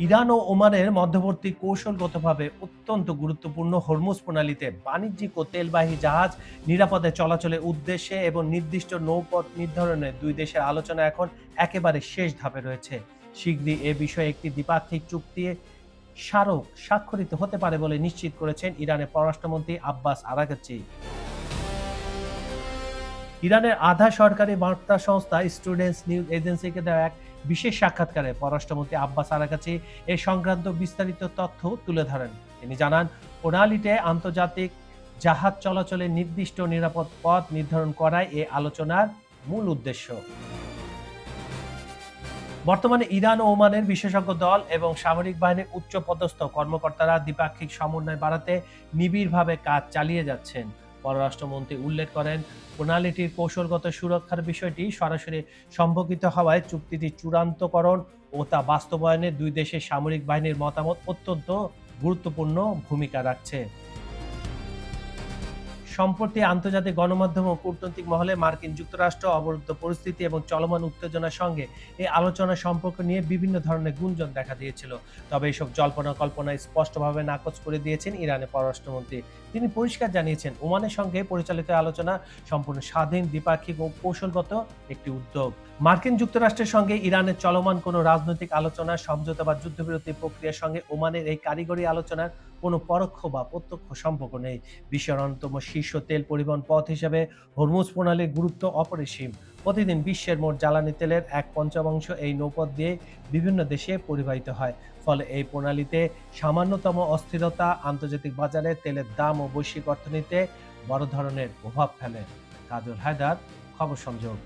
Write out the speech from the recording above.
Iran ও ওমানের মধ্যবর্তী কৌশলগতভাবে অত্যন্ত গুরুত্বপূর্ণ হরমুজ প্রণালীতে বাণিজ্যিক ও তেলবাহী জাহাজ নিরাপদে চলাচলের উদ্দেশ্যে এবং নির্দিষ্ট নৌপথ নির্ধারণে দুই দেশের আলোচনা এখন একেবারে শেষ ধাপে রয়েছে। শীঘ্রই এ বিষয়ে একটি দ্বিপাক্ষিক চুক্তি স্মারক স্বাক্ষরিত হতে পারে বলে নিশ্চিত করেছেন ইরানের পররাষ্ট্রমন্ত্রী আব্বাস আরাগচি। ইরানের আধা সরকারি বার্তা সংস্থা স্টুডেন্টস নিউজ এজেন্সিকে দেওয়া এক বিশেষ সাক্ষাৎকারে পররাষ্ট্রমন্ত্রী আব্বাস আরাকাচি এ সংক্রান্ত বিস্তারিত তথ্য তুলে ধরেন। তিনি জানান, প্রণালীতে আন্তর্জাতিক জাহাজ চলাচলের নির্দিষ্ট নিরাপদ পথ নির্ধারণ করাই এ আলোচনার মূল উদ্দেশ্য। বর্তমানে ইরান ও ওমানের বিশেষজ্ঞ দল এবং সামরিক বাহিনীর উচ্চপদস্থ কর্মকর্তারা দ্বিপাক্ষিক সমন্বয় বাড়াতে নিবিড়ভাবে কাজ চালিয়ে যাচ্ছেন। পররাষ্ট্রমন্ত্রী উল্লেখ করেন, প্রণালীটির কৌশলগত সুরক্ষার বিষয়টি সরাসরি সম্পর্কিত হওয়ায় চুক্তিটি চূড়ান্তকরণ ও তা বাস্তবায়নে দুই দেশের সামরিক বাহিনীর মতামত অত্যন্ত গুরুত্বপূর্ণ ভূমিকা রাখছে। সম্প্রতি আন্তর্জাতিক গণমাধ্যম ও কূটনৈতিক মহলে মার্কিন যুক্তরাষ্ট্র অবরুদ্ধ পরিস্থিতি এবং চলমান উত্তেজনার সঙ্গে এই আলোচনা সম্পর্ক নিয়ে বিভিন্ন ধরনের গুঞ্জন দেখা দিয়েছিল। তবে এসব জল্পনা কল্পনায় স্পষ্টভাবে নাকচ করে দিয়েছেন ইরানের পররাষ্ট্রমন্ত্রী। তিনি পরিষ্কার জানিয়েছেন, ওমানের সঙ্গে পরিচালিত আলোচনা সম্পূর্ণ স্বাধীন, দ্বিপাক্ষিক ও কৌশলগত একটি উদ্যোগ। মার্কিন যুক্তরাষ্ট্রের সঙ্গে ইরানের চলমান কোনো রাজনৈতিক আলোচনা, সমঝোতা বা যুদ্ধবিরতি প্রক্রিয়ার সঙ্গে ওমানের এই কারিগরি আলোচনার কোনো পরোক্ষ বা প্রত্যক্ষ সম্পর্ক নেই। বিশ্বের অন্যতম শীর্ষ তেল পরিবহন পথ হিসেবে হরমুজ প্রণালীর গুরুত্ব অপরিসীম। প্রতিদিন বিশ্বের মোট জ্বালানি তেলের 1/5 এই নৌপথ দিয়ে বিভিন্ন দেশে পরিবাহিত হয়। ফলে এই প্রণালীতে সামান্যতম অস্থিরতা আন্তর্জাতিক বাজারে তেলের দাম ও বৈশ্বিক অর্থনীতিতে বড় ধরনের প্রভাব ফেলে। কাজল হায়দার, খবর সংযোগ।